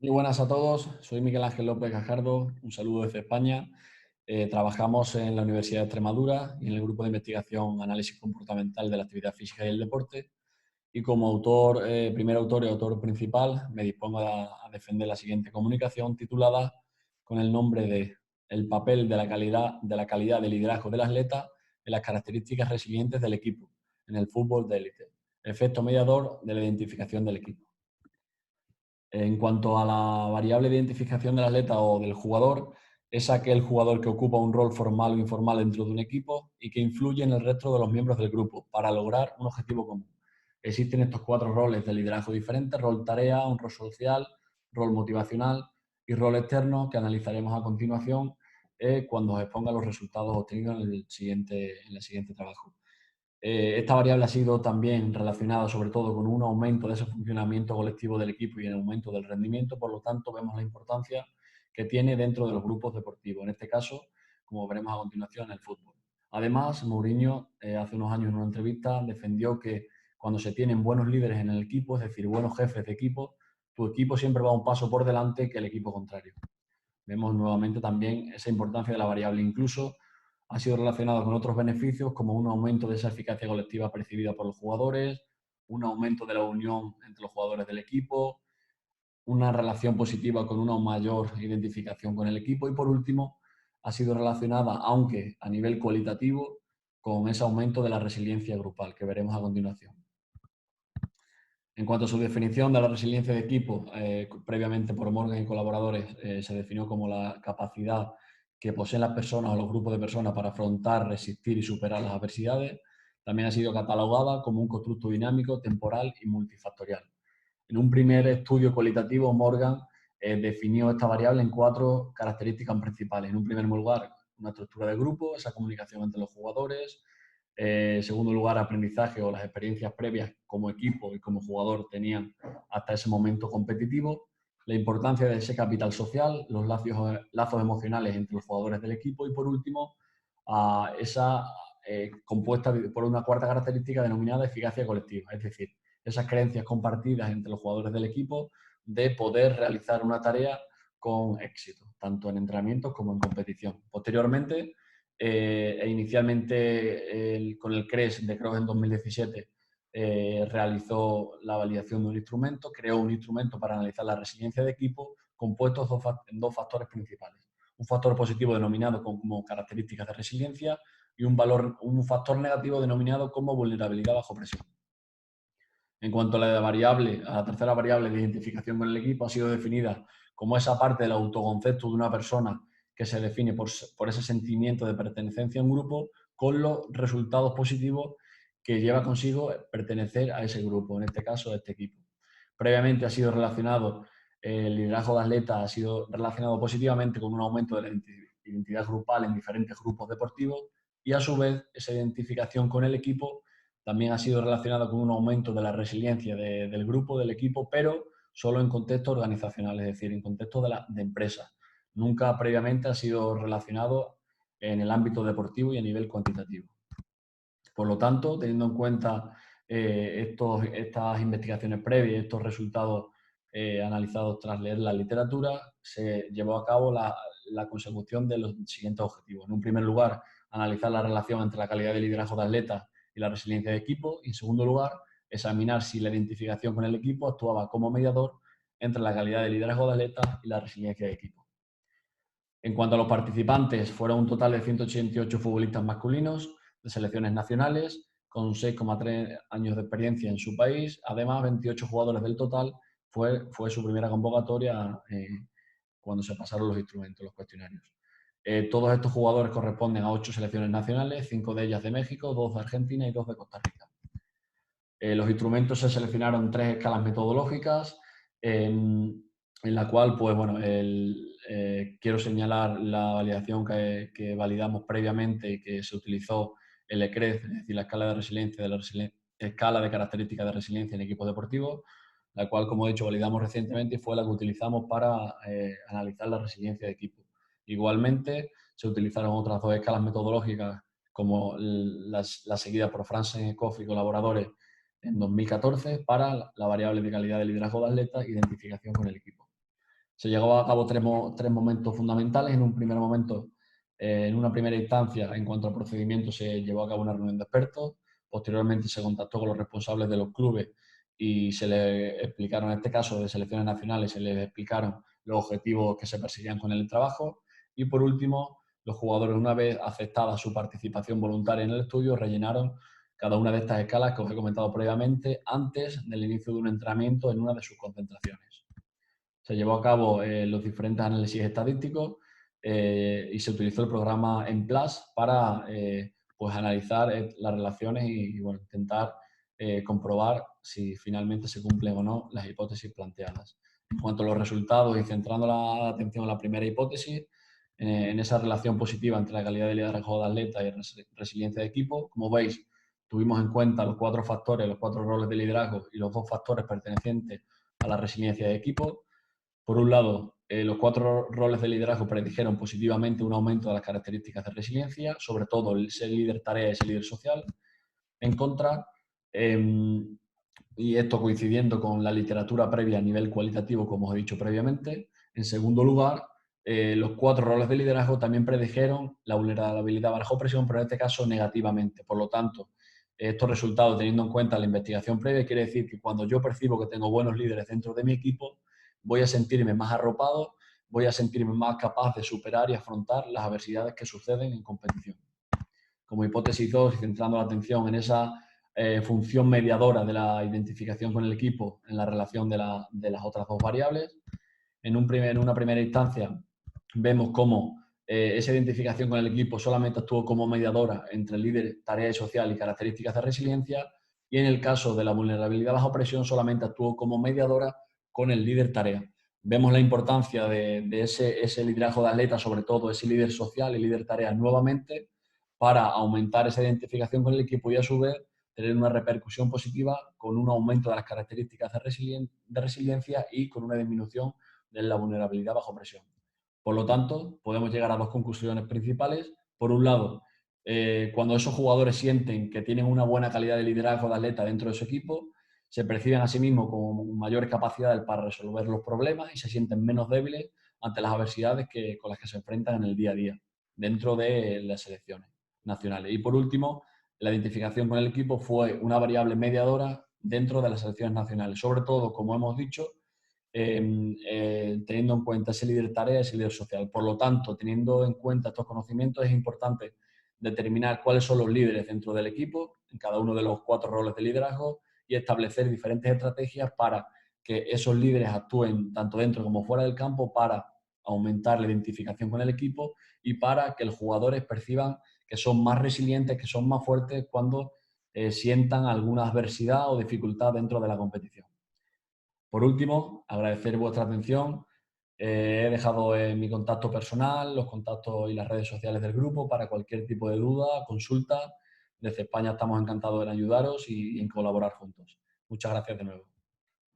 Muy buenas a todos, soy Miguel Ángel López Gajardo, un saludo desde España. Trabajamos en la Universidad de Extremadura y en el grupo de investigación Análisis Comportamental de la Actividad Física y el Deporte. Y como autor, primer autor y autor principal, me dispongo a defender la siguiente comunicación titulada con el nombre de El papel de la calidad de liderazgo del atleta en las características resilientes del equipo en el fútbol de élite. Efecto mediador de la identificación del equipo. En cuanto a la variable de identificación del atleta o del jugador, es aquel jugador que ocupa un rol formal o informal dentro de un equipo y que influye en el resto de los miembros del grupo para lograr un objetivo común. Existen estos cuatro roles de liderazgo diferentes: rol tarea, un rol social, rol motivacional y rol externo, que analizaremos a continuación cuando os exponga los resultados obtenidos en el siguiente trabajo. Esta variable ha sido también relacionada sobre todo con un aumento de ese funcionamiento colectivo del equipo y el aumento del rendimiento. Por lo tanto, vemos la importancia que tiene dentro de los grupos deportivos, en este caso, como veremos a continuación, el fútbol. Además, Mourinho, hace unos años en una entrevista, defendió que cuando se tienen buenos líderes en el equipo, es decir, buenos jefes de equipo, tu equipo siempre va un paso por delante que el equipo contrario. Vemos nuevamente también esa importancia de la variable. Incluso ha sido relacionado con otros beneficios, como un aumento de esa eficacia colectiva percibida por los jugadores, un aumento de la unión entre los jugadores del equipo, una relación positiva con una mayor identificación con el equipo y, por último, ha sido relacionada, aunque a nivel cualitativo, con ese aumento de la resiliencia grupal que veremos a continuación. En cuanto a su definición de la resiliencia de equipo, previamente por Morgan y colaboradores, se definió como la capacidad que poseen las personas o los grupos de personas para afrontar, resistir y superar las adversidades. También ha sido catalogada como un constructo dinámico, temporal y multifactorial. En un primer estudio cualitativo, Morgan definió esta variable en cuatro características principales. En un primer lugar, una estructura de grupo, esa comunicación entre los jugadores. En segundo lugar, aprendizaje o las experiencias previas como equipo y como jugador tenían hasta ese momento competitivo. La importancia de ese capital social, los lazos emocionales entre los jugadores del equipo. Y por último, esa compuesta por una cuarta característica denominada eficacia colectiva, es decir, esas creencias compartidas entre los jugadores del equipo de poder realizar una tarea con éxito, tanto en entrenamientos como en competición. Posteriormente, inicialmente con el CRES de Kroos en 2017, realizó la validación de un instrumento, creó un instrumento para analizar la resiliencia de equipo compuesto en dos factores principales. Un factor positivo denominado como características de resiliencia y un factor negativo denominado como vulnerabilidad bajo presión. En cuanto a la tercera variable de identificación con el equipo, ha sido definida como esa parte del autoconcepto de una persona que se define por ese sentimiento de pertenencia a un grupo con los resultados positivos que lleva consigo pertenecer a ese grupo, en este caso a este equipo. Previamente ha sido relacionado, el liderazgo de atleta ha sido relacionado positivamente con un aumento de la identidad grupal en diferentes grupos deportivos y, a su vez, esa identificación con el equipo también ha sido relacionado con un aumento de la resiliencia del grupo, del equipo, pero solo en contexto organizacional, es decir, en contexto de empresa. Nunca previamente ha sido relacionado en el ámbito deportivo y a nivel cuantitativo. Por lo tanto, teniendo en cuenta estas investigaciones previas, estos resultados analizados tras leer la literatura, se llevó a cabo la consecución de los siguientes objetivos. En un primer lugar, analizar la relación entre la calidad de liderazgo de atletas y la resiliencia de equipo. Y en segundo lugar, examinar si la identificación con el equipo actuaba como mediador entre la calidad de liderazgo de atletas y la resiliencia de equipo. En cuanto a los participantes, fueron un total de 188 futbolistas masculinos de selecciones nacionales, con 6,3 años de experiencia en su país. Además, 28 jugadores del total fue su primera convocatoria cuando se pasaron los instrumentos, los cuestionarios. Todos estos jugadores corresponden a 8 selecciones nacionales, 5 de ellas de México, 2 de Argentina y 2 de Costa Rica. Los instrumentos se seleccionaron en 3 escalas metodológicas, en la cual, pues bueno, quiero señalar la validación que validamos previamente y que se utilizó el ECRES, es decir, la escala de resiliencia escala de características de resiliencia en equipos deportivos, la cual, como he dicho, validamos recientemente y fue la que utilizamos para analizar la resiliencia de equipo. Igualmente, se utilizaron otras 2 escalas metodológicas, como la seguida por Franzen Koff y colaboradores en 2014 para la variable de calidad de liderazgo de atletas e identificación con el equipo. Se llevó a cabo tres momentos fundamentales. En un primer momento, en una primera instancia, en cuanto al procedimiento, se llevó a cabo una reunión de expertos. Posteriormente se contactó con los responsables de los clubes y se les explicaron, en este caso de selecciones nacionales, se les explicaron los objetivos que se perseguían con el trabajo. Y por último, los jugadores, una vez aceptada su participación voluntaria en el estudio, rellenaron cada una de estas escalas que os he comentado previamente antes del inicio de un entrenamiento en una de sus concentraciones. Se llevó a cabo los diferentes análisis estadísticos y se utilizó el programa MPlus para pues analizar las relaciones y bueno, intentar comprobar si finalmente se cumplen o no las hipótesis planteadas. En cuanto a los resultados y centrando la atención en la primera hipótesis, en esa relación positiva entre la calidad de liderazgo de atleta y resiliencia de equipo, como veis, tuvimos en cuenta los 4 factores, los 4 roles de liderazgo y los 2 factores pertenecientes a la resiliencia de equipo. Por un lado, los 4 roles de liderazgo predijeron positivamente un aumento de las características de resiliencia, sobre todo el ser líder tarea y ser líder social. En contra, y esto coincidiendo con la literatura previa a nivel cualitativo, como os he dicho previamente. En segundo lugar, los 4 roles de liderazgo también predijeron la vulnerabilidad bajo presión, pero en este caso negativamente. Por lo tanto, estos resultados, teniendo en cuenta la investigación previa, quiere decir que cuando yo percibo que tengo buenos líderes dentro de mi equipo, voy a sentirme más arropado, voy a sentirme más capaz de superar y afrontar las adversidades que suceden en competición. Como hipótesis 2, y centrando la atención en esa función mediadora de la identificación con el equipo en la relación de las otras 2 variables, en una primera instancia vemos cómo esa identificación con el equipo solamente actuó como mediadora entre el líder, tarea y social y características de resiliencia, y en el caso de la vulnerabilidad bajo presión solamente actuó como mediadora con el líder tarea. Vemos la importancia de ese liderazgo de atleta, sobre todo ese líder social y líder tarea nuevamente, para aumentar esa identificación con el equipo y a su vez tener una repercusión positiva con un aumento de las características de resiliencia y con una disminución de la vulnerabilidad bajo presión. Por lo tanto, podemos llegar a 2 conclusiones principales. Por un lado, cuando esos jugadores sienten que tienen una buena calidad de liderazgo de atleta dentro de su equipo, se perciben a sí mismos con mayores capacidades para resolver los problemas y se sienten menos débiles ante las adversidades con las que se enfrentan en el día a día dentro de las selecciones nacionales. Y por último, la identificación con el equipo fue una variable mediadora dentro de las selecciones nacionales, sobre todo, como hemos dicho, teniendo en cuenta ese líder tarea, ese líder social. Por lo tanto, teniendo en cuenta estos conocimientos, es importante determinar cuáles son los líderes dentro del equipo, en cada uno de los 4 roles de liderazgo, y establecer diferentes estrategias para que esos líderes actúen tanto dentro como fuera del campo para aumentar la identificación con el equipo y para que los jugadores perciban que son más resilientes, que son más fuertes cuando sientan alguna adversidad o dificultad dentro de la competición. Por último, agradecer vuestra atención. He dejado mi contacto personal, los contactos y las redes sociales del grupo para cualquier tipo de duda, consulta. Desde España estamos encantados en ayudaros y en colaborar juntos. Muchas gracias de nuevo.